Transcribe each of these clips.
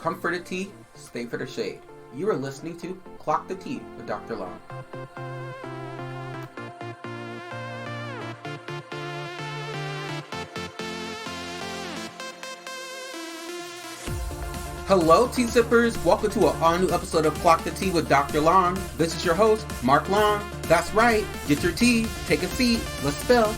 Come for the tea, stay for the shade. You are listening to Clock the Tea with Dr. Long. Hello, tea sippers. Welcome to an all-new episode of Clock the Tea with Dr. Long. This is your host, Mark Long. That's right. Get your tea, take a seat, let's spill.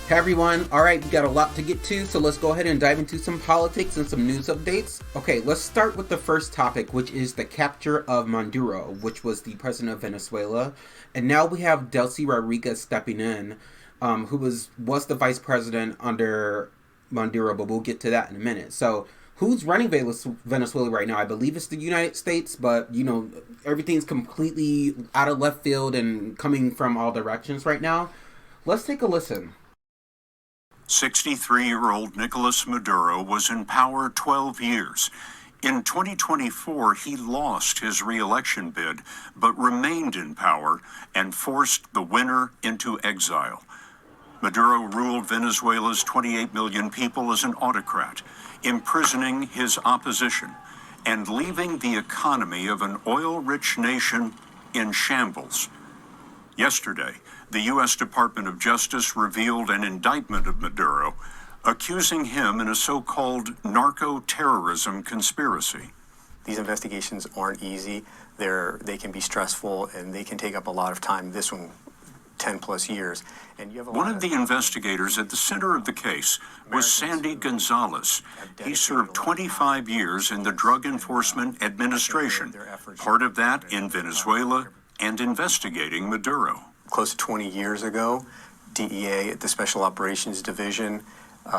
Hey everyone, alright, we got a lot to get to, so let's go ahead and dive into some politics and some news updates. Okay, let's start with the first topic, which is the capture of Maduro, which was the president of Venezuela. And now we have Delcy Rodriguez stepping in, who was the vice president under Maduro, but we'll get to that in a minute. So, who's running Venezuela right now? I believe it's the United States, but, you know, everything's completely out of left field and coming from all directions right now. Let's take a listen. 63-year-old Nicolas Maduro was in power 12 years. In 2024, he lost his re-election bid, but remained in power and forced the winner into exile. Maduro ruled Venezuela's 28 million people as an autocrat, imprisoning his opposition and leaving the economy of an oil-rich nation in shambles. Yesterday, the U.S. Department of Justice revealed an indictment of Maduro, accusing him in a so-called narco-terrorism conspiracy. These investigations aren't easy. They can be stressful, and they can take up a lot of time. This one, 10 plus years. And you have one of the investigators at the center of the case was Sandy Gonzalez. He served 25 years in the Drug Enforcement Administration, part of that in Venezuela and investigating Maduro. Close to 20 years ago, DEA, the Special Operations Division,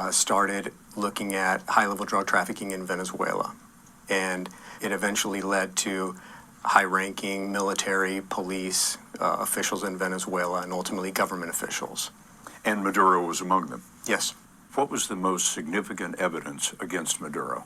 started looking at high-level drug trafficking in Venezuela. And it eventually led to high-ranking military, police officials in Venezuela, and ultimately government officials. And Maduro was among them? Yes. What was the most significant evidence against Maduro?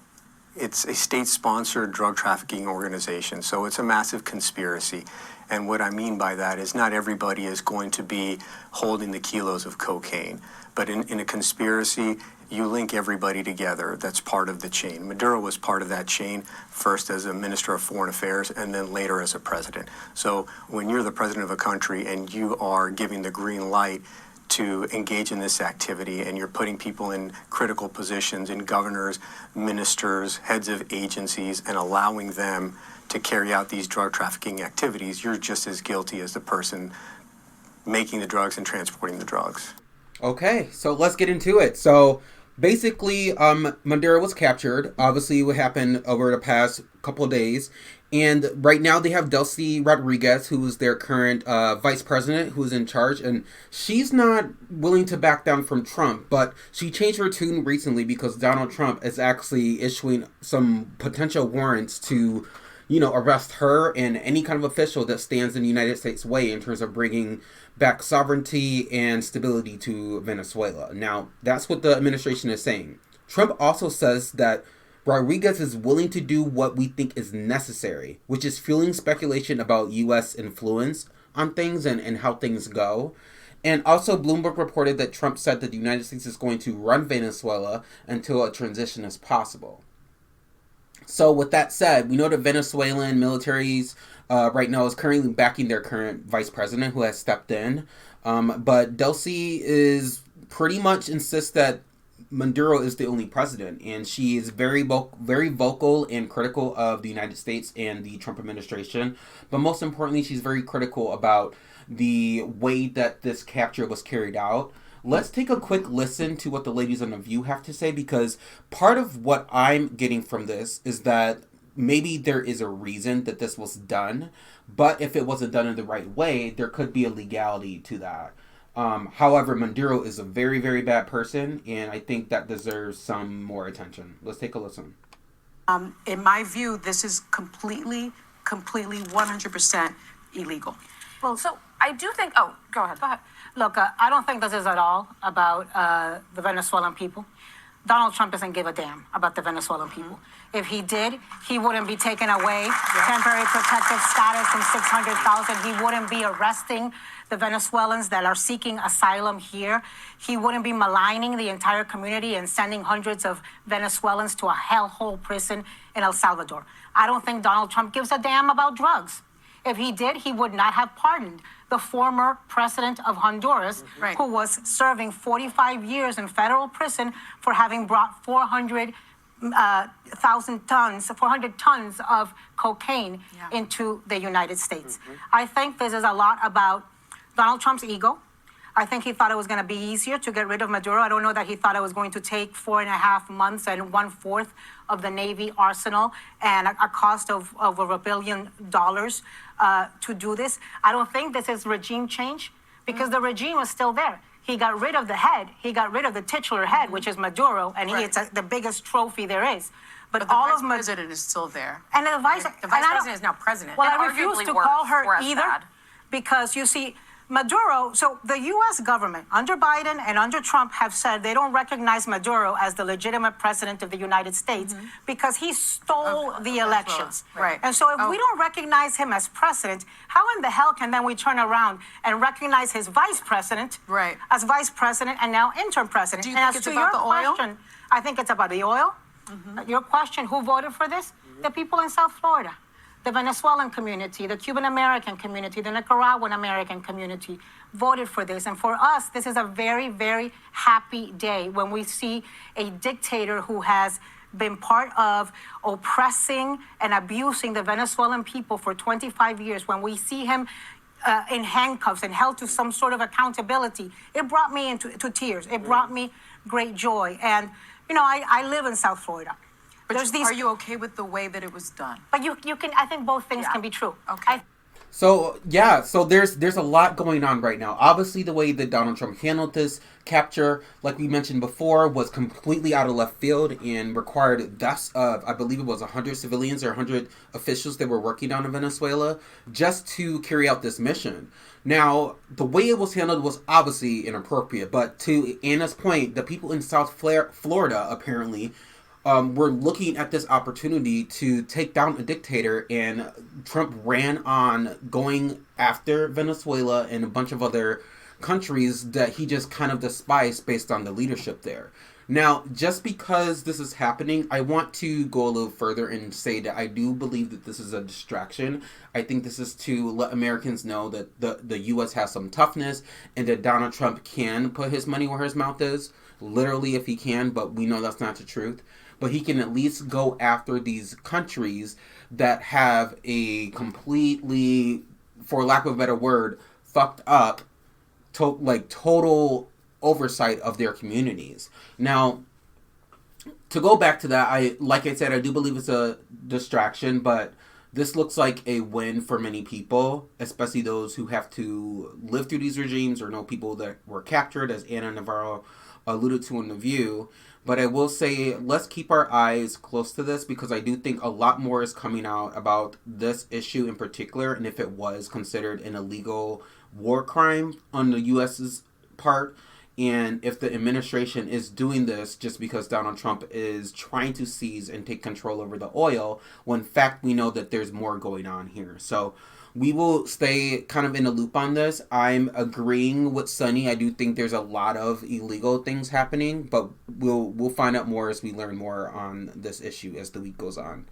It's a state-sponsored drug trafficking organization, so it's a massive conspiracy. And what I mean by that is not everybody is going to be holding the kilos of cocaine. But in a conspiracy, you link everybody together that's part of the chain. Maduro was part of that chain, first as a minister of foreign affairs and then later as a president. So when you're the president of a country and you are giving the green light to engage in this activity, and you're putting people in critical positions, in governors, ministers, heads of agencies, and allowing them to carry out these drug trafficking activities, you're just as guilty as the person making the drugs and transporting the drugs. Okay, so let's get into it. So basically, Maduro was captured. Obviously, what happened over the past couple of days. And right now they have Delcy Rodriguez, who is their current vice president, who is in charge. And she's not willing to back down from Trump, but she changed her tune recently because Donald Trump is actually issuing some potential warrants to, you know, arrest her and any kind of official that stands in the United States' way in terms of bringing back sovereignty and stability to Venezuela. Now, that's what the administration is saying. Trump also says that Rodriguez is willing to do what we think is necessary, which is fueling speculation about U.S. influence on things and how things go. And also, Bloomberg reported that Trump said that the United States is going to run Venezuela until a transition is possible. So with that said, we know the Venezuelan militaries right now is currently backing their current vice president who has stepped in. But Delcy is pretty much insists that Maduro is the only president, and she is very vocal and critical of the United States and the Trump administration. But most importantly, she's very critical about the way that this capture was carried out. Let's take a quick listen to what the ladies on The View have to say, because part of what I'm getting from this is that maybe there is a reason that this was done, but if it wasn't done in the right way, there could be a legality to that. However, Maduro is a very, very bad person, and I think that deserves some more attention. Let's take a listen. In my view, this is completely 100% illegal. Well, so I do think, oh, go ahead. Look, I don't think this is at all about the Venezuelan people. Donald Trump doesn't give a damn about the Venezuelan people. If he did, he wouldn't be taking away temporary protected status from 600,000. He wouldn't be arresting the Venezuelans that are seeking asylum here. He wouldn't be maligning the entire community and sending hundreds of Venezuelans to a hellhole prison in El Salvador. I don't think Donald Trump gives a damn about drugs. If he did, he would not have pardoned the former president of Honduras, who was serving 45 years in federal prison for having brought 400 tons of cocaine into the United States. I think this is a lot about Donald Trump's ego. I think he thought it was going to be easier to get rid of Maduro. I don't know that he thought it was going to take 4.5 months and 1/4 of the Navy arsenal and a cost of over $1 billion to do this. I don't think this is regime change because the regime is still there. He got rid of the head. He got rid of the titular head, which is Maduro, and it's the biggest trophy there is. But the all vice of president is still there. And the vice president is now president. Well, and I refuse arguably to call her worse either bad. because you see, Maduro, so the U.S. government under Biden and under Trump have said they don't recognize Maduro as the legitimate president of the United States because he stole the elections. Right. And so if we don't recognize him as president, how in the hell can then we turn around and recognize his vice president as vice president and now interim president? Do you and think as it's to about your the oil? question, I think it's about the oil. Your question, who voted for this? The people in South Florida. The Venezuelan community, the Cuban American community, the Nicaraguan American community voted for this. And for us, this is a very, very happy day when we see a dictator who has been part of oppressing and abusing the Venezuelan people for 25 years. When we see him in handcuffs and held to some sort of accountability, it brought me to tears. It brought me great joy. And, you know, I live in South Florida. But are you okay with the way that it was done? But you can, I think both things can be true. Okay. So there's a lot going on right now. Obviously, the way that Donald Trump handled this capture, like we mentioned before, was completely out of left field and required deaths of, I believe it was 100 civilians or 100 officials that were working down in Venezuela just to carry out this mission. Now, the way it was handled was obviously inappropriate, but to Anna's point, the people in South Florida apparently were looking at this opportunity to take down a dictator, and Trump ran on going after Venezuela and a bunch of other countries that he just kind of despised based on the leadership there. Now, just because this is happening, I want to go a little further and say that I do believe that this is a distraction. I think this is to let Americans know that the U.S. has some toughness and that Donald Trump can put his money where his mouth is, literally if he can, but we know that's not the truth. But he can at least go after these countries that have a completely, for lack of a better word, fucked up, total oversight of their communities. Now, to go back to that, like I said, I do believe it's a distraction, but this looks like a win for many people, especially those who have to live through these regimes or know people that were captured, as Anna Navarro alluded to in The View. But I will say, let's keep our eyes close to this because I do think a lot more is coming out about this issue in particular, and if it was considered an illegal war crime on the U.S.'s part, and if the administration is doing this just because Donald Trump is trying to seize and take control over the oil, when in fact we know that there's more going on here. So we will stay kind of in the loop on this. I'm agreeing with Sunny. I do think there's a lot of illegal things happening, but we'll find out more as we learn more on this issue as the week goes on.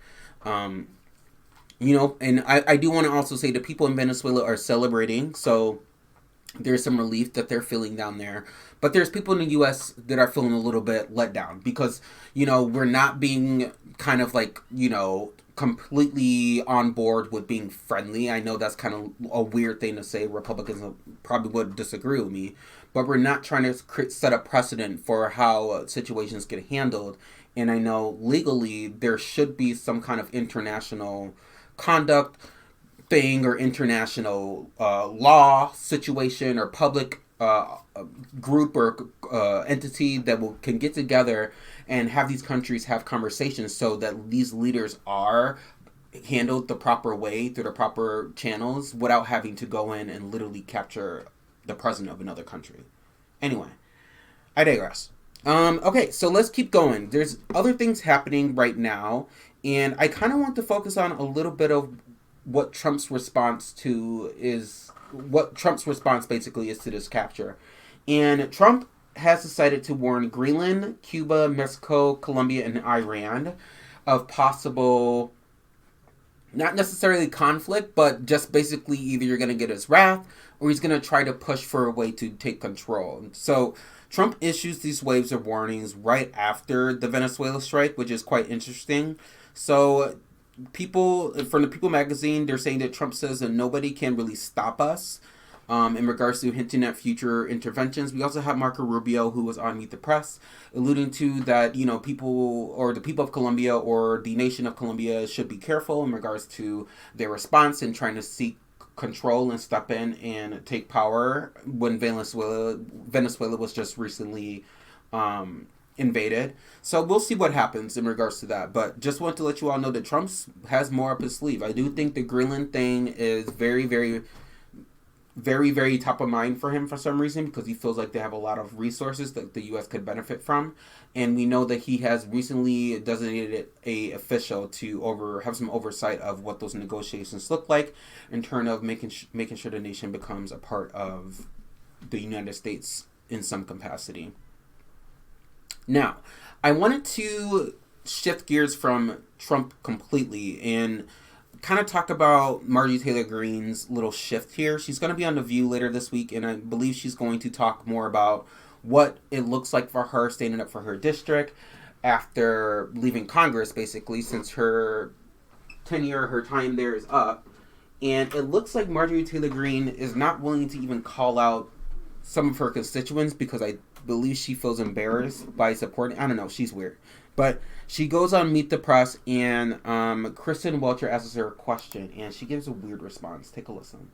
You know, and I do want to also say the people in Venezuela are celebrating, so there's some relief that they're feeling down there. But there's people in the U.S. that are feeling a little bit let down because, you know, we're not being kind of like, you know, completely on board with being friendly. I know that's kind of a weird thing to say. Republicans probably would disagree with me. But we're not trying to set a precedent for how situations get handled. And I know legally there should be some kind of international conduct thing or international law situation or public group or entity that can get together and have these countries have conversations so that these leaders are handled the proper way through the proper channels without having to go in and literally capture the president of another country. Anyway, I digress. Okay, so let's keep going. There's other things happening right now, and I kind of want to focus on a little bit of what Trump's response basically is to this capture. And Trump has decided to warn Greenland, Cuba, Mexico, Colombia, and Iran of possible, not necessarily conflict, but just basically either you're going to get his wrath or he's going to try to push for a way to take control. So Trump issues these waves of warnings right after the Venezuela strike, which is quite interesting. So people from the People magazine, they're saying that Trump says that nobody can really stop us in regards to hinting at future interventions. We also have Marco Rubio, who was on Meet the Press, alluding to that, people or the people of Colombia or the nation of Colombia should be careful in regards to their response and trying to seek control and step in and take power when Venezuela was just recently invaded. So we'll see what happens in regards to that. But just want to let you all know that Trump has more up his sleeve. I do think the Greenland thing is very, very, very, very top of mind for him for some reason, because he feels like they have a lot of resources that the U.S. could benefit from. And we know that he has recently designated a official to have some oversight of what those negotiations look like in terms of making sure the nation becomes a part of the United States in some capacity. Now, I wanted to shift gears from Trump completely and kind of talk about Marjorie Taylor Greene's little shift here. She's going to be on The View later this week, and I believe she's going to talk more about what it looks like for her standing up for her district after leaving Congress, basically, since her time there is up. And it looks like Marjorie Taylor Greene is not willing to even call out some of her constituents because I believe she feels embarrassed by supporting. I don't know. She's weird. But she goes on Meet the Press, and Kristen Welcher asks her a question, and she gives a weird response. Take a listen.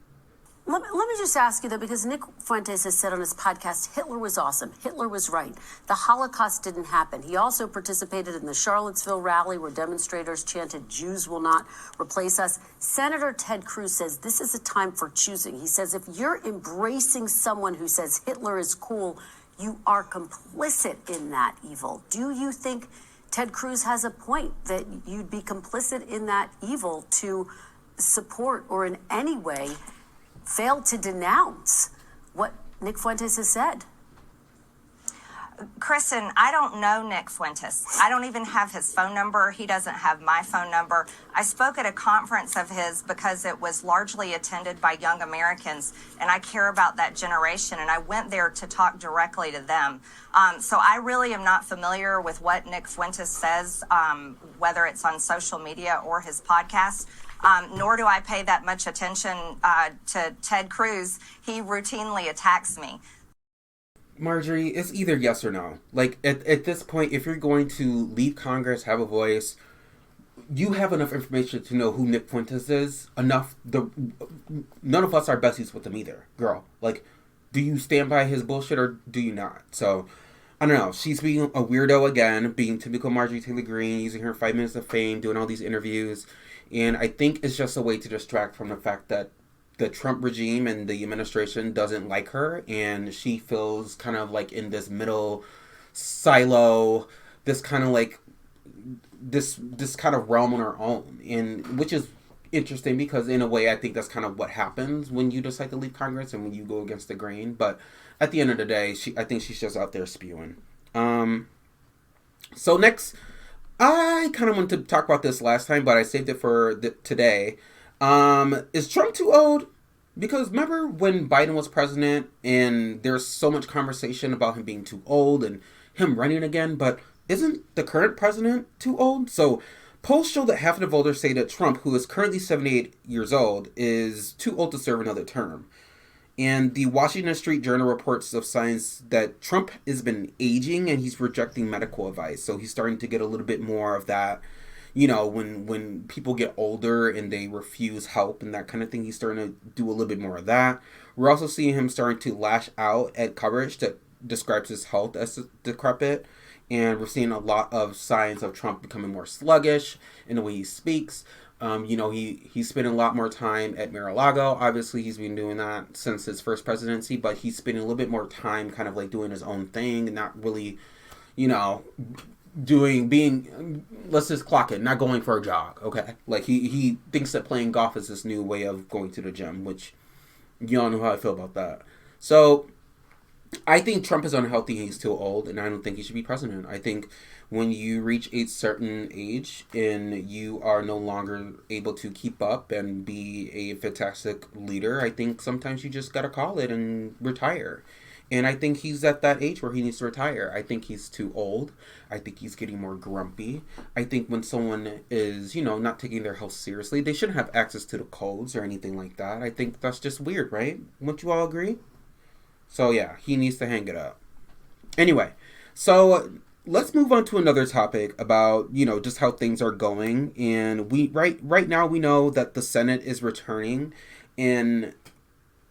Let me just ask you, though, because Nick Fuentes has said on his podcast, Hitler was awesome. Hitler was right. The Holocaust didn't happen. He also participated in the Charlottesville rally where demonstrators chanted, "Jews will not replace us." Senator Ted Cruz says this is a time for choosing. He says if you're embracing someone who says Hitler is cool, you are complicit in that evil. Do you think Ted Cruz has a point that you'd be complicit in that evil to support or in any way fail to denounce what Nick Fuentes has said? Kristen, I don't know Nick Fuentes. I don't even have his phone number. He doesn't have my phone number. I spoke at a conference of his because it was largely attended by young Americans, and I care about that generation, and I went there to talk directly to them. So I really am not familiar with what Nick Fuentes says, whether it's on social media or his podcast. Nor do I pay that much attention to Ted Cruz. He routinely attacks me. Marjorie, it's either yes or no. Like, at this point, if you're going to leave Congress, have a voice, you have enough information to know who Nick Fuentes is. None of us are besties with him either, girl. Like, do you stand by his bullshit or do you not? So, I don't know. She's being a weirdo again, being typical Marjorie Taylor Greene, using her 5 minutes of fame, doing all these interviews. And I think it's just a way to distract from the fact that the Trump regime and the administration doesn't like her, and she feels kind of like in this middle silo, this kind of like this kind of realm on her own, and which is interesting because in a way I think that's kind of what happens when you decide to leave Congress and when you go against the grain. But at the end of the day, I think she's just out there spewing. So next, I kind of wanted to talk about this last time, but I saved it for today. Is Trump too old? Because remember when Biden was president and there's so much conversation about him being too old and him running again, but isn't the current president too old? So polls show that half of the voters say that Trump, who is currently 78 years old, is too old to serve another term. And the Washington Street Journal reports of signs that Trump has been aging and he's rejecting medical advice. So he's starting to get a little bit more of that. When people get older and they refuse help and that kind of thing, he's starting to do a little bit more of that. We're also seeing him starting to lash out at coverage that describes his health as decrepit. And we're seeing a lot of signs of Trump becoming more sluggish in the way he speaks. He's spending a lot more time at Mar-a-Lago. Obviously, he's been doing that since his first presidency, but he's spending a little bit more time kind of like doing his own thing and not really let's just clock it, not going for a jog, okay? Like, he thinks that playing golf is this new way of going to the gym, which you all know how I feel about that. So, I think Trump is unhealthy, he's too old, and I don't think he should be president. I think when you reach a certain age and you are no longer able to keep up and be a fantastic leader, I think sometimes you just gotta call it and retire. And I think he's at that age where he needs to retire. I think he's too old. I think he's getting more grumpy. I think when someone is, not taking their health seriously, they shouldn't have access to the codes or anything like that. I think that's just weird, right? Wouldn't you all agree? So yeah, he needs to hang it up. Anyway, so let's move on to another topic about, just how things are going. And right now we know that the Senate is returning, and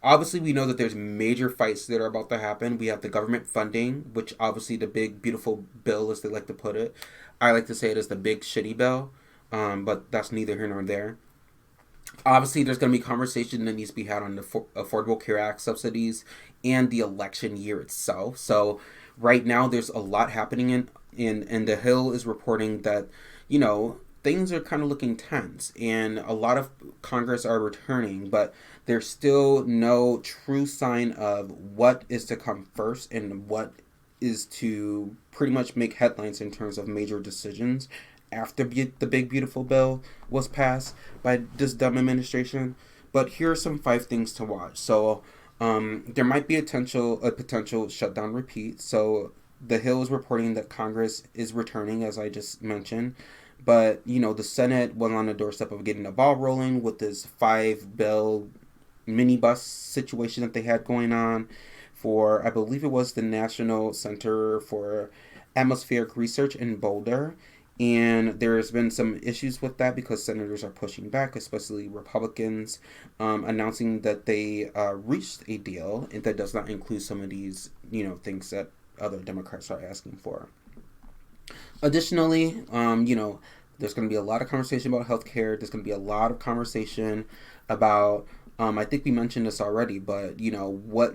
obviously we know that there's major fights that are about to happen. We have the government funding, which obviously the big beautiful bill, as they like to put it. I like to say it as the big shitty bill, but that's neither here nor there. Obviously, there's going to be conversation that needs to be had on the Affordable Care Act subsidies and the election year itself. So right now, there's a lot happening and the Hill is reporting that, things are kind of looking tense, and a lot of Congress are returning, but there's still no true sign of what is to come first and what is to pretty much make headlines in terms of major decisions after the big beautiful bill was passed by this dumb administration. But here are some 5 things to watch. So there might be a potential shutdown repeat. So the Hill is reporting that Congress is returning, as I just mentioned. But, the Senate was on the doorstep of getting the ball rolling with this 5-bill minibus situation that they had going on for, I believe it was the National Center for Atmospheric Research in Boulder. And there's been some issues with that because senators are pushing back, especially Republicans, announcing that they reached a deal, and that does not include some of these, things that other Democrats are asking for. Additionally, there's going to be a lot of conversation about healthcare. There's going to be a lot of conversation about, I think we mentioned this already, but, what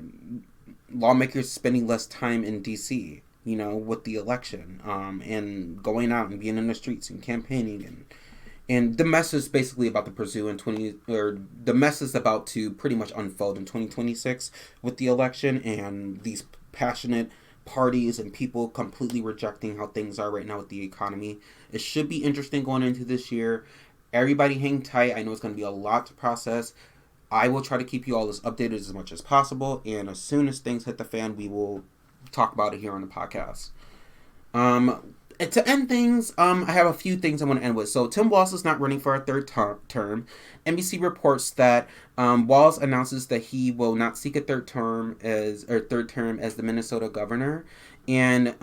lawmakers spending less time in D.C., with the election, and going out and being in the streets and campaigning, and the mess is basically about to pursue the mess is about to pretty much unfold in 2026 with the election and these passionate parties and people completely rejecting how things are right now with the economy. It should be interesting going into this year. Everybody hang tight. I know it's going to be a lot to process. I will try to keep you all as updated as much as possible, and as soon as things hit the fan, we will talk about it here on the podcast. To end things, I have a few things I want to end with. So Tim Walz is not running for a third term. NBC reports that Walz announces that he will not seek a third term as the Minnesota governor, and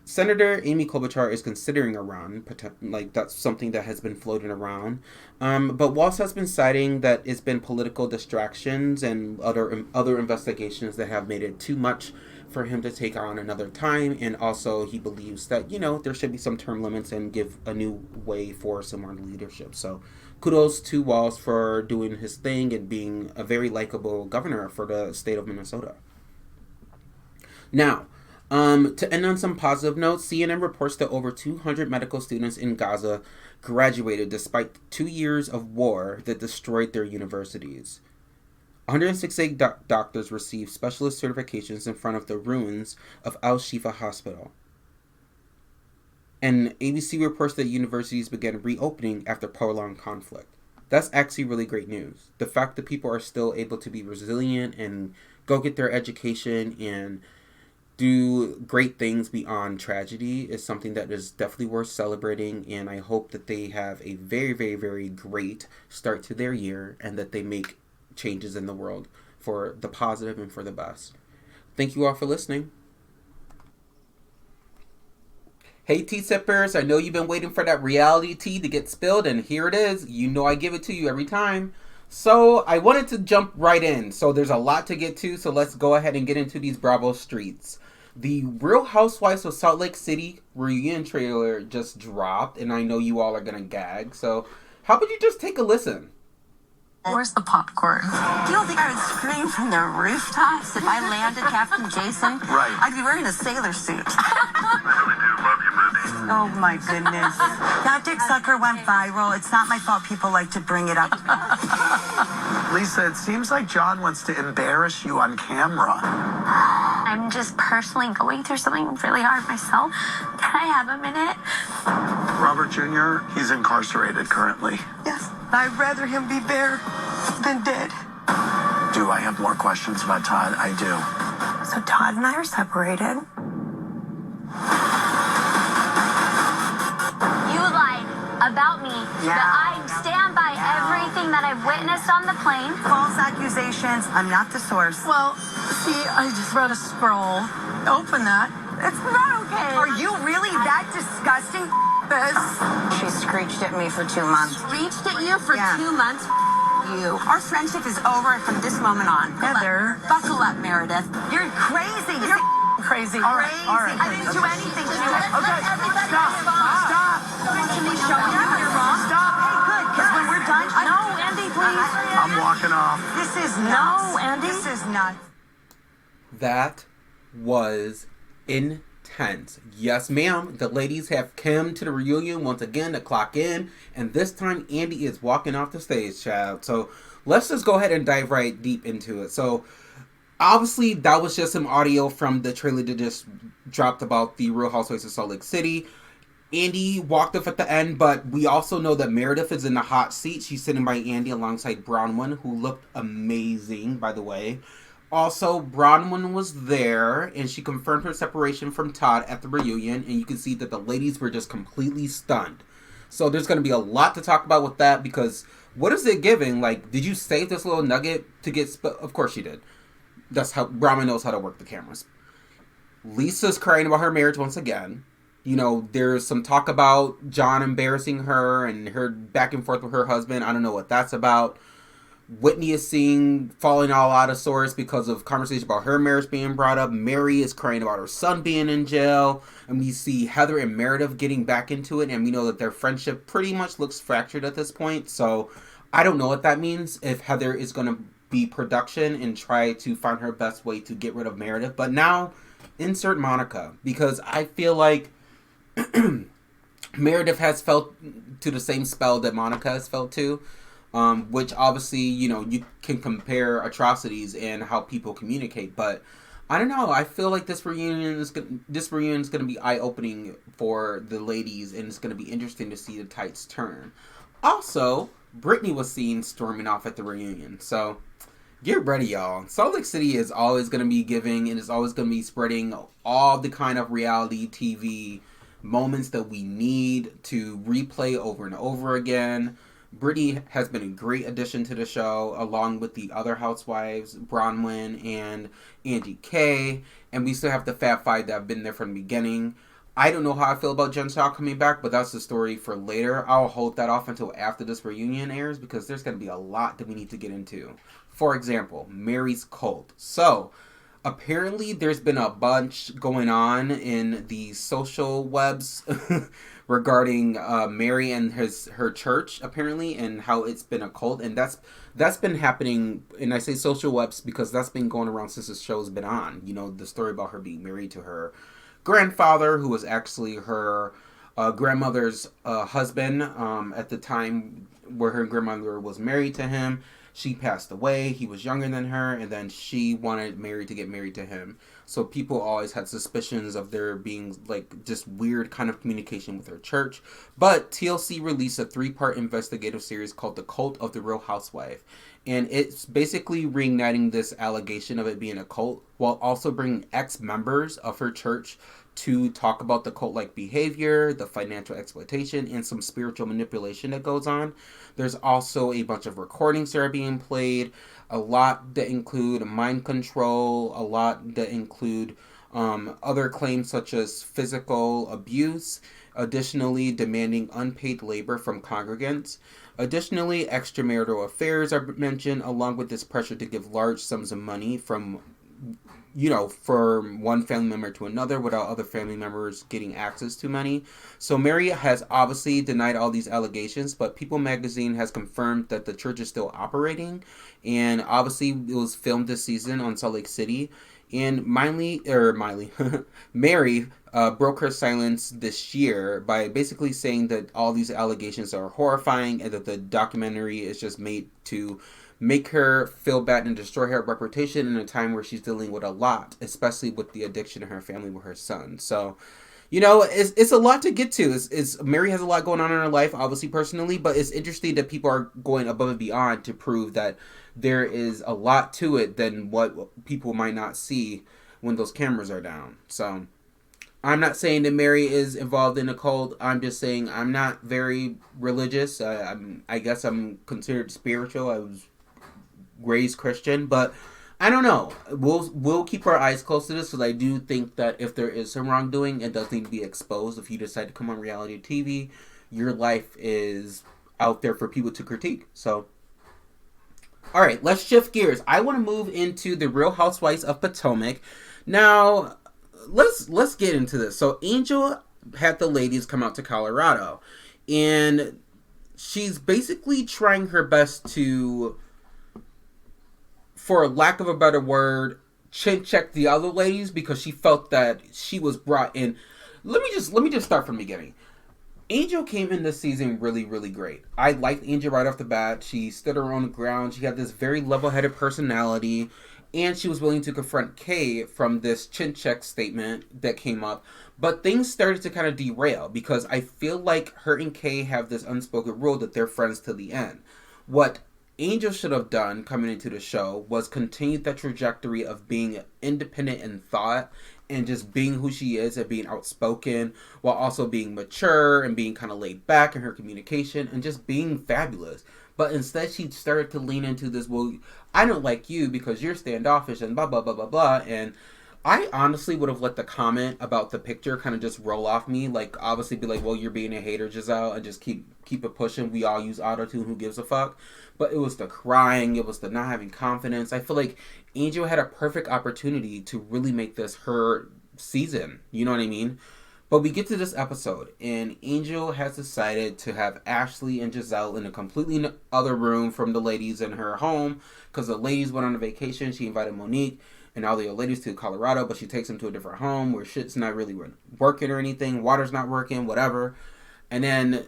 Senator Amy Klobuchar is considering a run. Like, that's something that has been floating around. But Walz has been citing that it's been political distractions and other investigations that have made it too much for him to take on another time, and also he believes that, there should be some term limits and give a new way for some more leadership. So kudos to Walz for doing his thing and being a very likable governor for the state of Minnesota. Now, to end on some positive notes, CNN reports that over 200 medical students in Gaza graduated despite 2 years of war that destroyed their universities. 168 doctors received specialist certifications in front of the ruins of Al-Shifa Hospital. And ABC reports that universities began reopening after prolonged conflict. That's actually really great news. The fact that people are still able to be resilient and go get their education and do great things beyond tragedy is something that is definitely worth celebrating, and I hope that they have a very, very, very great start to their year and that they make changes in the world for the positive and for the best. Thank you all for listening. Hey tea sippers, I know you've been waiting for that reality tea to get spilled, and here it is. You know I give it to you every time. So I wanted to jump right in. So there's a lot to get to, so let's go ahead and get into these Bravo streets. The Real Housewives of Salt Lake City reunion trailer just dropped, and I know you all are gonna gag. So how about you just take a listen? Where's the popcorn? You don't think I would scream from the rooftops if I landed Captain Jason? Right. I'd be wearing a sailor suit. Oh my goodness. That dick sucker went viral. It's not my fault people like to bring it up. Lisa, it seems like John wants to embarrass you on camera. I'm just personally going through something really hard myself. Can I have a minute? Robert Jr., he's incarcerated currently. Yes, I'd rather him be bare than dead. Do I have more questions about Todd? I do. So Todd and I are separated. You lied about me. Yeah. But I stand by everything that I've witnessed on the plane. False accusations. I'm not the source. Well, see, I just read a scroll. Open that. It's not okay. Are you really that disgusting? She screeched at me for 2 months. Reached at you for Yeah. 2 months? You. Our friendship is over from this moment on. Heather. Buckle up, Meredith. You're crazy. You're Crazy. all right. I didn't do anything to you. Okay, stop. To me, show me how you're wrong. Stop. Hey, good, because when we're done... No, Andy, please. I'm walking off. This is nuts. No, Andy. This is nuts. That was intense. Yes, ma'am. The ladies have come to the reunion once again to clock in, and this time Andy is walking off the stage, child. So let's just go ahead and dive right deep into it. So obviously that was just some audio from the trailer that just dropped about the Real Housewives of Salt Lake City. Andy walked off at the end, but we also know that Meredith is in the hot seat. She's sitting by Andy alongside Bronwyn, who looked amazing, by the way. Also, Bronwyn was there, and she confirmed her separation from Todd at the reunion, and you can see that the ladies were just completely stunned. So there's going to be a lot to talk about with that, because what is it giving? Like, did you save this little nugget to get... Of course she did. That's how... Bronwyn knows how to work the cameras. Lisa's crying about her marriage once again. You know, there's some talk about John embarrassing her and her back and forth with her husband. I don't know what that's about. Whitney is falling all out of sorts because of conversation about her marriage being brought up. Mary is crying about her son being in jail. And we see Heather and Meredith getting back into it. And we know that their friendship pretty much looks fractured at this point. So I don't know what that means. If Heather is going to be production and try to find her best way to get rid of Meredith. But now, insert Monica. Because I feel like Meredith has felt to the same spell that Monica has felt to. Which obviously, you know, you can compare atrocities and how people communicate, but I don't know. I feel like this reunion is going to be eye-opening for the ladies, and it's going to be interesting to see the tides turn. Also, Brittany was seen storming off at the reunion, so get ready, y'all. Salt Lake City is always going to be giving, and is always going to be spreading all the kind of reality TV moments that we need to replay over and over again. Brittany has been a great addition to the show, along with the other housewives, Bronwyn and Angie K. And we still have the Fab Five that have been there from the beginning. I don't know how I feel about Jen Shaw coming back, but that's the story for later. I'll hold that off until after this reunion airs, because there's going to be a lot that we need to get into. For example, Mary's cult. So, apparently there's been a bunch going on in the social webs regarding Mary and her church, apparently, and how it's been a cult. And that's been happening, and I say social webs because that's been going around since the show's been on. You know, the story about her being married to her grandfather, who was actually her grandmother's husband at the time where her grandmother was married to him. She passed away. He was younger than her, and then she wanted Mary to get married to him. So people always had suspicions of there being like just weird kind of communication with her church. But TLC released a 3-part investigative series called The Cult of the Real Housewife. And it's basically reigniting this allegation of it being a cult, while also bringing ex-members of her church to talk about the cult-like behavior, the financial exploitation, and some spiritual manipulation that goes on. There's also a bunch of recordings that are being played, a lot that include mind control, a lot that include other claims such as physical abuse, additionally demanding unpaid labor from congregants. Additionally, extramarital affairs are mentioned, along with this pressure to give large sums of money from, you know, from one family member to another without other family members getting access to money. So Mary has obviously denied all these allegations, but People Magazine has confirmed that the church is still operating. And obviously it was filmed this season on Salt Lake City. And Mary broke her silence this year by basically saying that all these allegations are horrifying and that the documentary is just made to make her feel bad and destroy her reputation in a time where she's dealing with a lot, especially with the addiction in her family with her son. So, you know, it's a lot to get to. Mary has a lot going on in her life, obviously personally, but it's interesting that people are going above and beyond to prove that there is a lot to it than what people might not see when those cameras are down. So, I'm not saying that Mary is involved in a cult. I'm just saying I'm not very religious. I guess I'm considered spiritual. I was raised Christian, but I don't know. We'll keep our eyes close to this, because I do think that if there is some wrongdoing, it does need to be exposed. If you decide to come on reality TV, your life is out there for people to critique. So, all right, let's shift gears. I want to move into the Real Housewives of Potomac. Now, let's get into this. So, Angel had the ladies come out to Colorado, and she's basically trying her best to, for lack of a better word, chin check the other ladies, because she felt that she was brought in. Let me just start from the beginning. Angel came in this season really, really great. I liked Angel right off the bat. She stood her own ground. She had this very level-headed personality, and she was willing to confront Kay from this chin check statement that came up. But things started to kind of derail, because I feel like her and Kay have this unspoken rule that they're friends to the end. What Angel should have done coming into the show was continue that trajectory of being independent in thought and just being who she is and being outspoken, while also being mature and being kind of laid back in her communication and just being fabulous. But instead she started to lean into this, well, I don't like you because you're standoffish and blah, blah, blah, blah, blah. And I honestly would have let the comment about the picture kind of just roll off me. Like, obviously be like, well, you're being a hater, Giselle, and just keep it pushing. We all use auto-tune. Who gives a fuck? But it was the crying. It was the not having confidence. I feel like Angel had a perfect opportunity to really make this her season. You know what I mean? But we get to this episode, and Angel has decided to have Ashley and Giselle in a completely other room from the ladies in her home, because the ladies went on a vacation. She invited Monique and all the ladies to Colorado, but she takes them to a different home where shit's not really working or anything. Water's not working, whatever. And then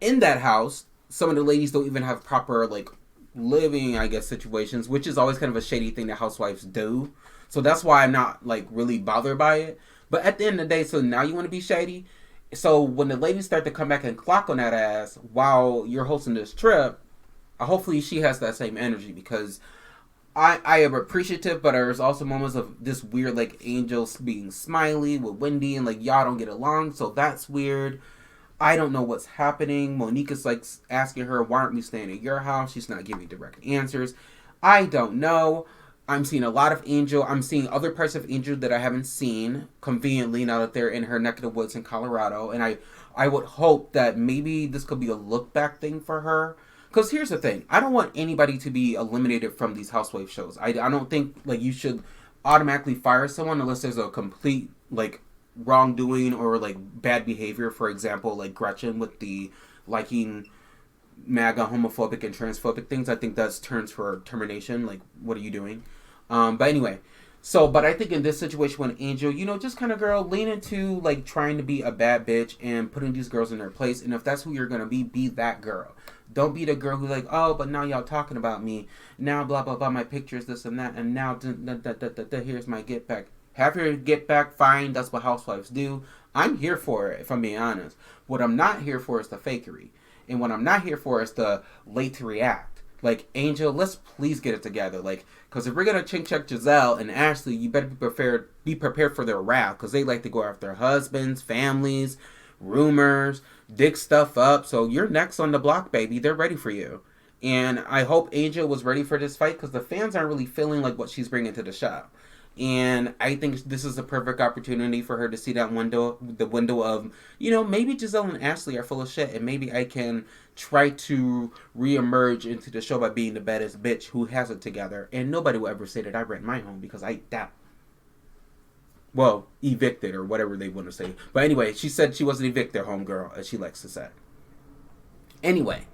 in that house, some of the ladies don't even have proper, like, living, I guess, situations, which is always kind of a shady thing that housewives do. So that's why I'm not, like, really bothered by it. But at the end of the day, so now you want to be shady? So when the ladies start to come back and clock on that ass while you're hosting this trip, hopefully she has that same energy, because I am appreciative, but there's also moments of this weird, like, Angel being smiley with Wendy, and, like, y'all don't get along, so that's weird. I don't know what's happening. Monique is, like, asking her, why aren't we staying at your house? She's not giving direct answers. I don't know. I'm seeing a lot of Angel. I'm seeing other parts of Angel that I haven't seen, conveniently, now that they're in her neck of the woods in Colorado. And I would hope that maybe this could be a look-back thing for her. Because here's the thing. I don't want anybody to be eliminated from these housewife shows. I don't think, like, you should automatically fire someone unless there's a complete, like, wrongdoing or, like, bad behavior. For example, like Gretchen with the liking MAGA homophobic and transphobic things. I think that's turns for termination. Like, what are you doing? But anyway, but I think in this situation when Angel, you know, just kind of girl, lean into, like, trying to be a bad bitch and putting these girls in their place. And if that's who you're going to be that girl. Don't be the girl who's like, oh, but now y'all talking about me. Now, blah, blah, blah, my pictures, this and that. And now, here's my get back. Have your get back, fine. That's what housewives do. I'm here for it, if I'm being honest. What I'm not here for is the fakery. And what I'm not here for is the late to react. Like, Angel, let's please get it together. Like, because if we're going to chink check Giselle and Ashley, you better be prepared for their wrath. Because they like to go after husbands, families, rumors, dig stuff up. So you're next on the block, baby. They're ready for you. And I hope Angel was ready for this fight, because the fans aren't really feeling like what she's bringing to the show. And I think this is a perfect opportunity for her to see that window, the window of, you know, maybe Giselle and Ashley are full of shit, and maybe I can try to reemerge into the show by being the baddest bitch who has it together. And nobody will ever say that I rent my home, because I doubt. Well, evicted or whatever they want to say. But anyway, she said she wasn't evicted, homegirl, as she likes to say. Anyway,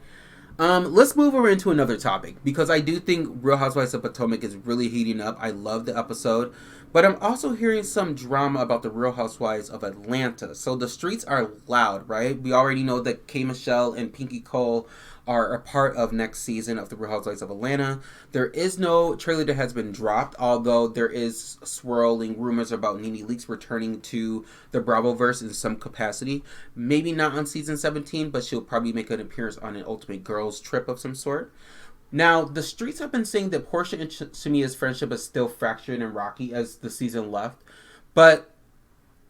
Let's move over into another topic because I do think Real Housewives of Potomac is really heating up. I love the episode, but I'm also hearing some drama about the Real Housewives of Atlanta. So the streets are loud, right? We already know that K. Michelle and Pinky Cole are a part of next season of the Real Housewives of Atlanta. There is no trailer that has been dropped, although there is swirling rumors about Nene Leakes returning to the Bravoverse in some capacity. Maybe not on season 17, but she'll probably make an appearance on an Ultimate Girls trip of some sort. Now, the streets have been saying that Portia and Shamia's friendship is still fractured and rocky as the season left, but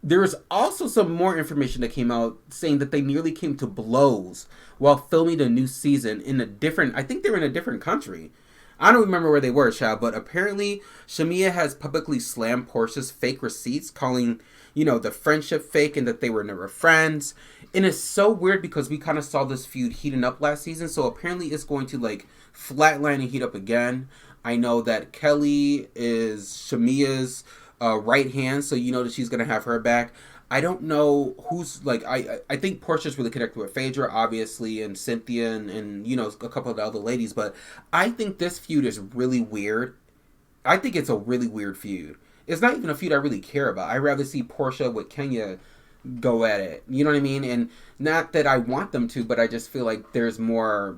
there is also some more information that came out saying that they nearly came to blows while filming the new season in a different, I think they were in a different country. I don't remember where they were, child, but apparently Shamia has publicly slammed Portia's fake receipts, calling, the friendship fake and that they were never friends. And it's so weird because we kind of saw this feud heating up last season, so apparently it's going to, flatline and heat up again. I know that Kelly is Shamia's right hand, so you know that she's gonna have her back. I don't know who's I think Portia's really connected with Phaedra, obviously, and Cynthia and a couple of the other ladies, but I think this feud is really weird. I think it's a really weird feud. It's not even a feud I really care about. I'd rather see Portia with Kenya go at it. You know what I mean? And not that I want them to, but I just feel like there's more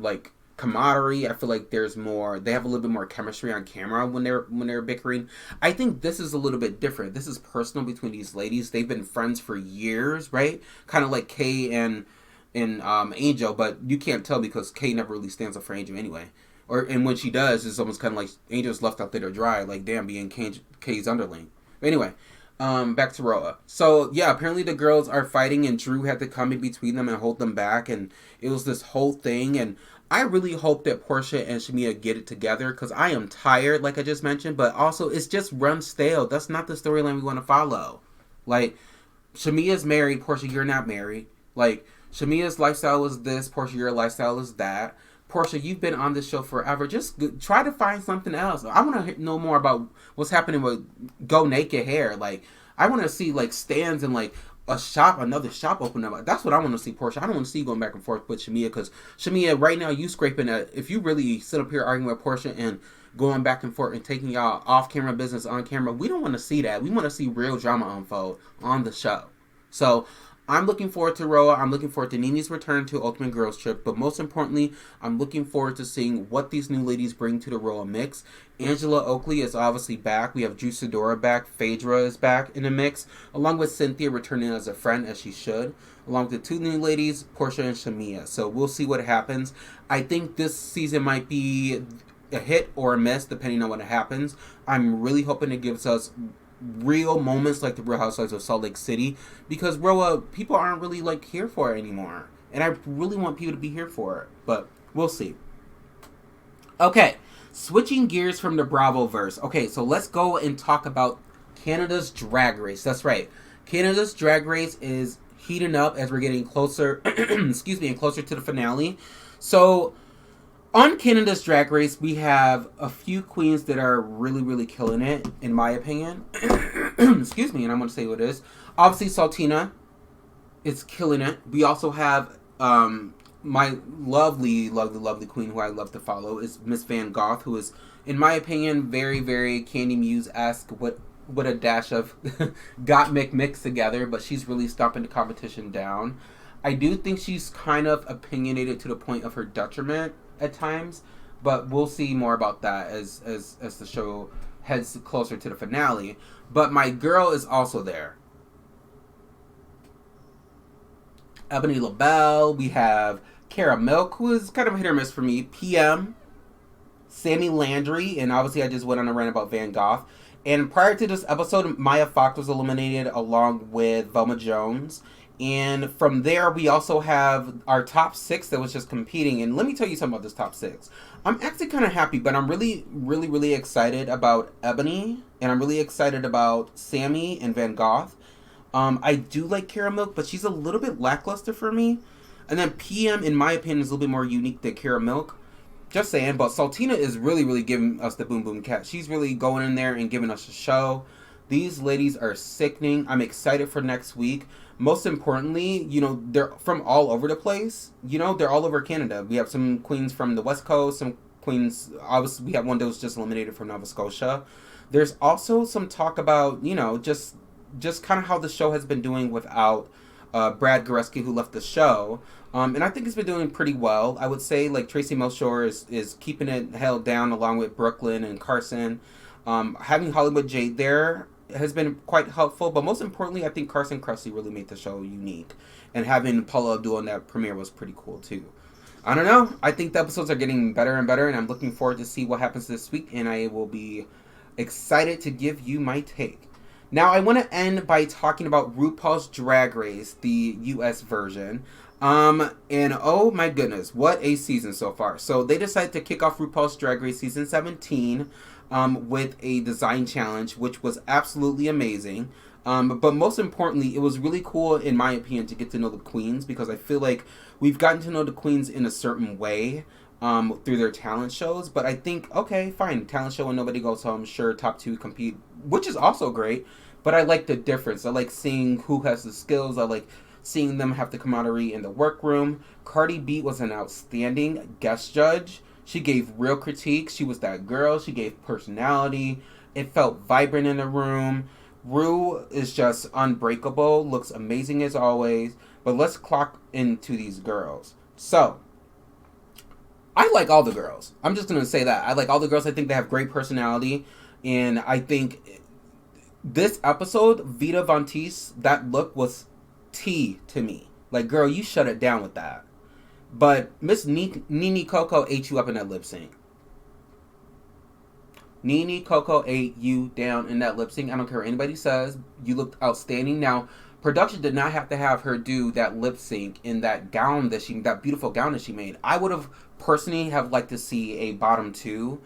camaraderie. I feel like there's more, they have a little bit more chemistry on camera when they're bickering. I think this is a little bit different. This is personal between these ladies. They've been friends for years, right? Kind of like Kay and Angel, but you can't tell because Kay never really stands up for Angel anyway. And when she does, it's almost kind of like Angel's left out there to dry, like damn, being Kay's underling. But anyway, back to RHOA. So yeah, apparently the girls are fighting and Drew had to come in between them and hold them back, and it was this whole thing. And I really hope that Portia and Shamia get it together because I am tired, like I just mentioned, but also it's just run stale. That's not the storyline we want to follow. Shamia's married, Portia, you're not married. Shamia's lifestyle is this, Portia, your lifestyle is that. Portia, you've been on this show forever. Just try to find something else. I want to know more about what's happening with Go Naked Hair. I want to see stands and another shop open up. That's what I want to see, Portia. I don't want to see you going back and forth with Shamia because Shamia, right now, you scraping at, if you really sit up here arguing with Portia and going back and forth and taking y'all off camera business on camera, we don't want to see that. We want to see real drama unfold on the show. So I'm looking forward to RHOA. I'm looking forward to Nene's return to Ultimate Girls Trip. But most importantly, I'm looking forward to seeing what these new ladies bring to the RHOA mix. Angela Oakley is obviously back. We have Drew Sidora back. Phaedra is back in the mix. Along with Cynthia returning as a friend, as she should. Along with the two new ladies, Portia and Shamia. So we'll see what happens. I think this season might be a hit or a miss, depending on what happens. I'm really hoping it gives us real moments like the Real Housewives of Salt Lake City, because RHOA, people aren't really here for it anymore, and I really want people to be here for it, but we'll see. Okay, switching gears from the Bravoverse. Okay, so let's go and talk about Canada's Drag Race. That's right, Canada's Drag Race is heating up as we're getting closer excuse me, and closer to the finale. So on Canada's Drag Race, we have a few queens that are really, really killing it, in my opinion. Excuse me, and I'm going to say what it is. Obviously, Saltina is killing it. We also have my lovely, lovely, lovely queen who I love to follow is Miss Van Gogh, who is, in my opinion, very, very Candy Muse-esque with a dash of Gottmik mixed together, but she's really stomping the competition down. I do think she's kind of opinionated to the point of her detriment at times, but we'll see more about that as the show heads closer to the finale. But my girl is also there. Ebony LaBelle. We have Cara Milk, who is kind of a hit or miss for me. PM, Sammy Landry, and obviously I just went on a rant about Van Gogh. And prior to this episode, Maya Fox was eliminated along with Velma Jones. And from there, we also have our top 6 that was just competing. And let me tell you something about this top 6. I'm actually kind of happy, but I'm really, really, really excited about Ebony. And I'm really excited about Sammy and Van Gogh. I do like Cara Milk, but she's a little bit lackluster for me. And then PM, in my opinion, is a little bit more unique than Cara Milk. Just saying. But Saltina is really, really giving us the boom boom cat. She's really going in there and giving us a show. These ladies are sickening. I'm excited for next week. Most importantly, you know, they're from all over the place. You know, they're all over Canada. We have some queens from the West Coast, some queens, obviously we have one that was just eliminated from Nova Scotia. There's also some talk about, you know, just kind of how the show has been doing without Brad Goreski, who left the show. And I think it's been doing pretty well. I would say, like, Tracy Melchor is keeping it held down along with Brooklyn and Carson. Having Hollywood Jade there has been quite helpful, but most importantly, I think Carson Kressley really made the show unique. And having Paula Abdul in that premiere was pretty cool, too. I don't know. I think the episodes are getting better and better, and I'm looking forward to see what happens this week, and I will be excited to give you my take. Now, I want to end by talking about RuPaul's Drag Race, the US version. And oh my goodness, what a season so far. So they decided to kick off RuPaul's Drag Race season 17 with a design challenge, which was absolutely amazing. But most importantly, it was really cool, in my opinion, to get to know the queens, because I feel like we've gotten to know the queens in a certain way through their talent shows. But I think, okay, fine, talent show and nobody goes home, sure, top 2 compete, which is also great. But I like the difference. I like seeing who has the skills. I like seeing them have the camaraderie in the workroom. Cardi B was an outstanding guest judge. She gave real critiques. She was that girl. She gave personality. It felt vibrant in the room. Rue is just unbreakable. Looks amazing as always. But let's clock into these girls. So, I like all the girls. I'm just going to say that. I like all the girls. I think they have great personality. And I think this episode, Vita Von Teese, that look was tea to me. Like, girl, you shut it down with that. But Miss Nene Coco ate you up in that lip sync. Nene Coco ate you down in that lip sync. I don't care what anybody says. You looked outstanding. Now, production did not have to have her do that lip sync in that gown that beautiful gown that she made. I would have personally have liked to see a bottom 2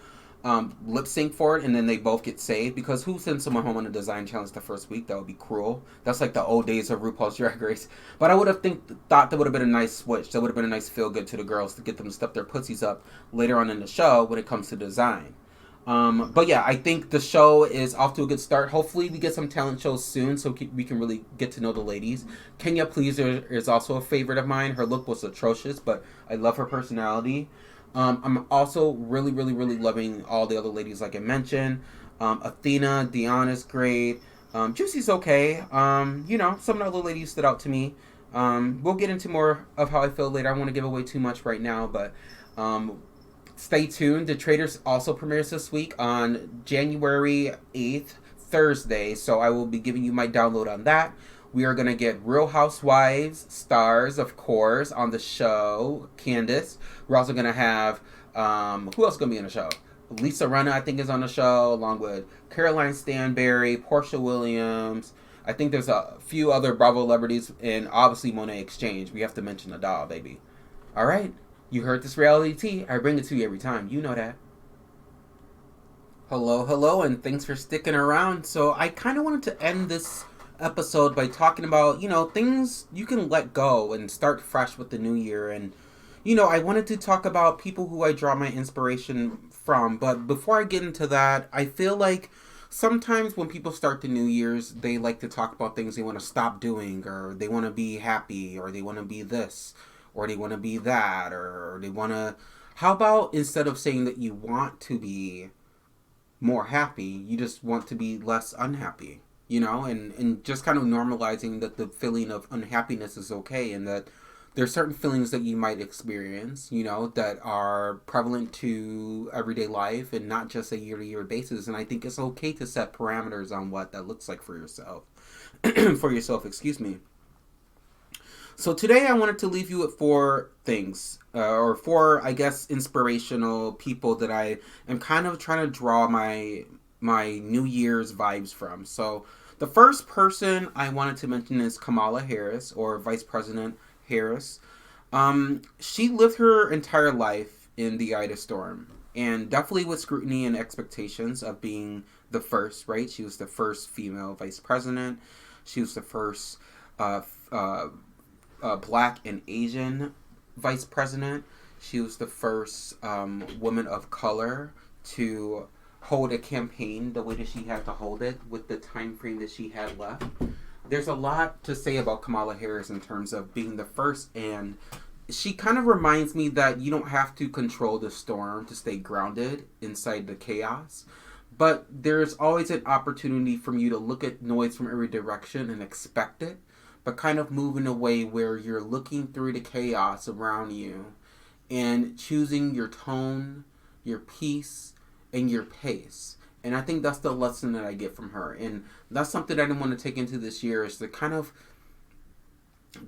lip sync for it, and then they both get saved, because who sends someone home on a design challenge the first week? That would be cruel. That's like the old days of RuPaul's Drag Race. But I would have thought that would have been a nice switch. That would have been a nice feel good to the girls to get them to step their pussies up later on in the show when it comes to design. But yeah, I think the show is off to a good start. Hopefully we get some talent shows soon so we can really get to know the ladies. Kenya Pleaser is also a favorite of mine. Her look was atrocious, but I love her personality. I'm also really, really, really loving all the other ladies like I mentioned. Athena, Deanna's great. Juicy's okay. You know, some of the other ladies stood out to me. We'll get into more of how I feel later. I don't want to give away too much right now, but stay tuned. The Traitors also premieres this week on January 8th, Thursday, so I will be giving you my download on that. We are going to get Real Housewives stars, of course, on the show. Candace. We're also going to have, who else is going to be on the show? Lisa Rinna, I think, is on the show, along with Caroline Stanberry, Portia Williams. I think there's a few other Bravo celebrities, and obviously Monet Exchange. We have to mention the doll, baby. All right. You heard this reality tea. I bring it to you every time. You know that. Hello, and thanks for sticking around. So I kind of wanted to end this episode by talking about, you know, things you can let go and start fresh with the new year. And, you know, I wanted to talk about people who I draw my inspiration from. But before I get into that, I feel like sometimes when people start the New Year's, they like to talk about things they want to stop doing, or they want to be happy, or they want to be this, or they want to be that, or they want to... How about instead of saying that you want to be more happy, you just want to be less unhappy, you know? And just kind of normalizing that the feeling of unhappiness is okay, and that there's certain feelings that you might experience, you know, that are prevalent to everyday life and not just a year-to-year basis. And I think it's okay to set parameters on what that looks like for yourself. Excuse me. So today I wanted to leave you with 4 things, or 4, I guess, inspirational people that I am kind of trying to draw my New Year's vibes from. So the first person I wanted to mention is Kamala Harris, or Vice President Harris. She lived her entire life in the eye of the storm, and definitely with scrutiny and expectations of being the first, right? She was the first female vice president. She was the first Black and Asian vice president. She was the first woman of color to hold a campaign the way that she had to hold it with the time frame that she had left. There's a lot to say about Kamala Harris in terms of being the first, and she kind of reminds me that you don't have to control the storm to stay grounded inside the chaos, but there's always an opportunity for you to look at noise from every direction and expect it, but kind of move in a way where you're looking through the chaos around you and choosing your tone, your peace, and your pace. And I think that's the lesson that I get from her. And that's something I didn't want to take into this year, is to kind of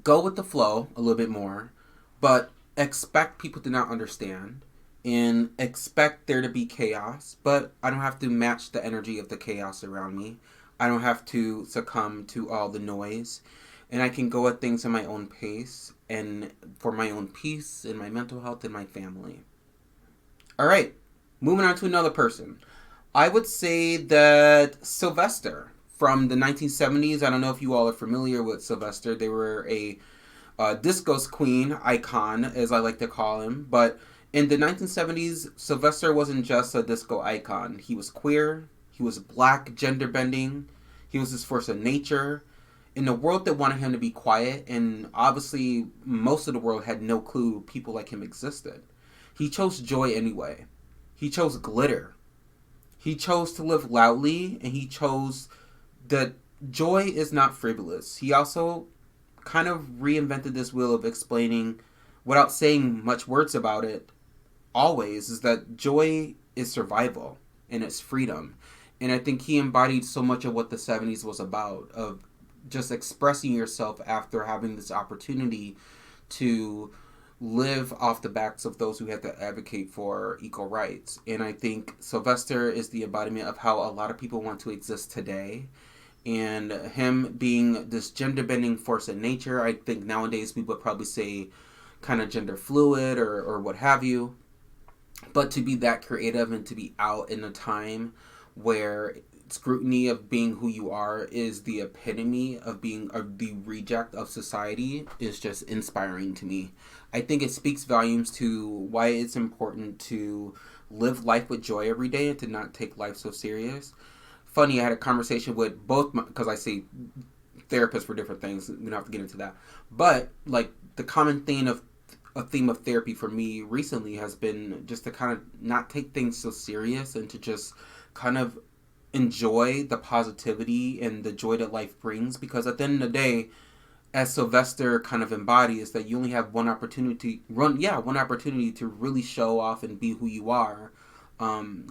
go with the flow a little bit more, but expect people to not understand and expect there to be chaos. But I don't have to match the energy of the chaos around me. I don't have to succumb to all the noise. And I can go at things in my own pace and for my own peace and my mental health and my family. All right, moving on to another person. I would say that Sylvester from the 1970s, I don't know if you all are familiar with Sylvester. They were a disco queen icon, as I like to call him. But in the 1970s, Sylvester wasn't just a disco icon. He was queer. He was black, gender bending. He was this force of nature. In a world that wanted him to be quiet, and obviously most of the world had no clue people like him existed, he chose joy anyway. He chose glitter. He chose to live loudly, and he chose that joy is not frivolous. He also kind of reinvented this wheel of explaining, without saying much words about it, always, is that joy is survival, and it's freedom. And I think he embodied so much of what the 70s was about, of just expressing yourself after having this opportunity to live off the backs of those who had to advocate for equal rights. And I think Sylvester is the embodiment of how a lot of people want to exist today. And him being this gender-bending force in nature, I think nowadays we would probably say kind of gender fluid or what have you. But to be that creative and to be out in a time where scrutiny of being who you are is the epitome of being the reject of society is just inspiring to me. I think it speaks volumes to why it's important to live life with joy every day and to not take life so serious. Funny, I had a conversation with both, because I see therapists for different things. We don't have to get into that. But like the common theme of therapy for me recently has been just to kind of not take things so serious and to just kind of enjoy the positivity and the joy that life brings, because at the end of the day, as Sylvester kind of embodies, that you only have one opportunity to really show off and be who you are.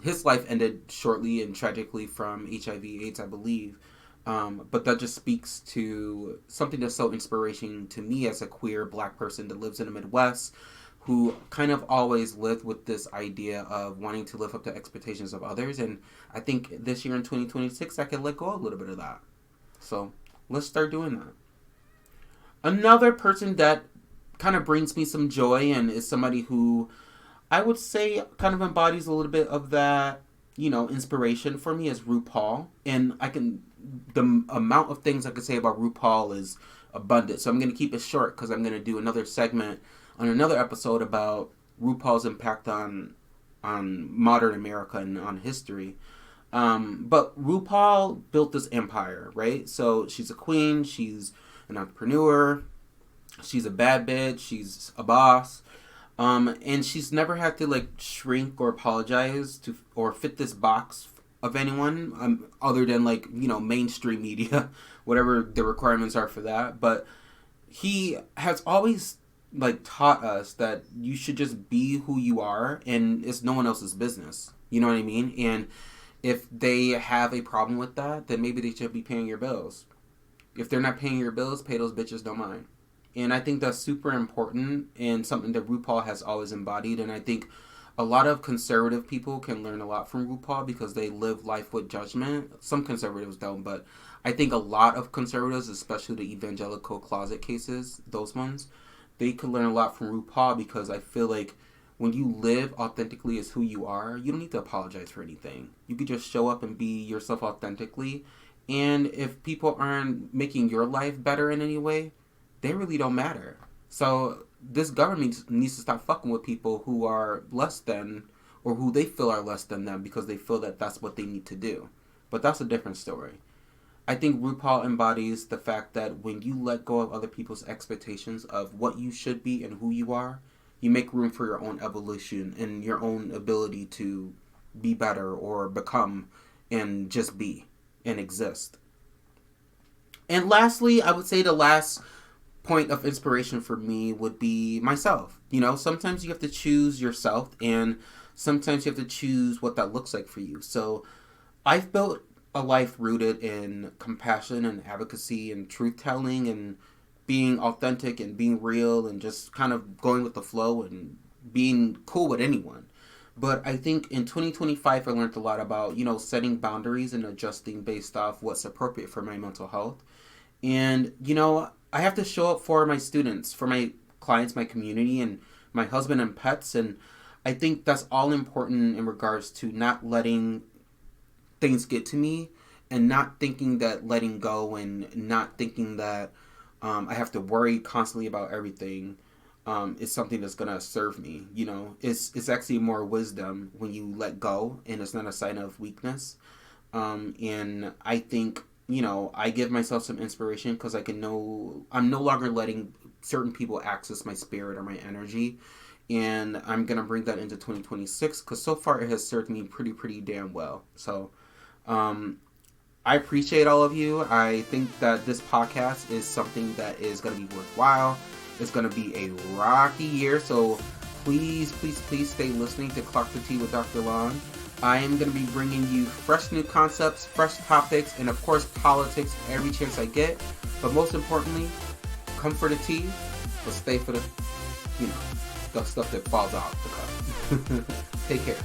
His life ended shortly and tragically from HIV/AIDS, I believe. But that just speaks to something that's so inspirational to me as a queer black person that lives in the Midwest, who kind of always lived with this idea of wanting to live up to expectations of others. And I think this year in 2026, I can let go a little bit of that. So let's start doing that. Another person that kind of brings me some joy and is somebody who I would say kind of embodies a little bit of that, inspiration for me is RuPaul. And the amount of things I could say about RuPaul is abundant. So I'm going to keep it short because I'm going to do another segment on another episode about RuPaul's impact on modern America and on history. But RuPaul built this empire, right? So she's a queen, she's an entrepreneur, she's a bad bitch, she's a boss, and she's never had to shrink or apologize to or fit this box of anyone other than mainstream media, whatever the requirements are for that. But he has always taught us that you should just be who you are, and it's no one else's business. You know what I mean? And if they have a problem with that, then maybe they should be paying your bills. If they're not paying your bills, pay those bitches no mind. And I think that's super important and something that RuPaul has always embodied. And I think a lot of conservative people can learn a lot from RuPaul because they live life with judgment. Some conservatives don't, but I think a lot of conservatives, especially the evangelical closet cases, those ones, they could learn a lot from RuPaul, because I feel like when you live authentically as who you are, you don't need to apologize for anything. You could just show up and be yourself authentically. And if people aren't making your life better in any way, they really don't matter. So this government needs to stop fucking with people who are less than or who they feel are less than them because they feel that that's what they need to do. But that's a different story. I think RuPaul embodies the fact that when you let go of other people's expectations of what you should be and who you are, you make room for your own evolution and your own ability to be better or become and just be and exist. And lastly, I would say the last point of inspiration for me would be myself. You know, sometimes you have to choose yourself, and sometimes you have to choose what that looks like for you. So I've built a life rooted in compassion and advocacy and truth-telling and being authentic and being real and just kind of going with the flow and being cool with anyone. But I think in 2025, I learned a lot about, you know, setting boundaries and adjusting based off what's appropriate for my mental health. And, you know, I have to show up for my students, for my clients, my community, and my husband and pets. And I think that's all important in regards to not letting things get to me and not thinking that letting go and not thinking that I have to worry constantly about everything is something that's going to serve me. You know, it's actually more wisdom when you let go, and it's not a sign of weakness. And I think, you know, I give myself some inspiration because I'm no longer letting certain people access my spirit or my energy. And I'm going to bring that into 2026 because so far it has served me pretty damn well. So I appreciate all of you. I think that this podcast is something that is going to be worthwhile. It's going to be a rocky year. So please stay listening to Clock the Tea with Dr. Long. I am going to be bringing you fresh new concepts, fresh topics, and of course politics every chance I get. But most importantly, come for the tea, but stay for the, you know, the stuff that falls off the cup. Take care.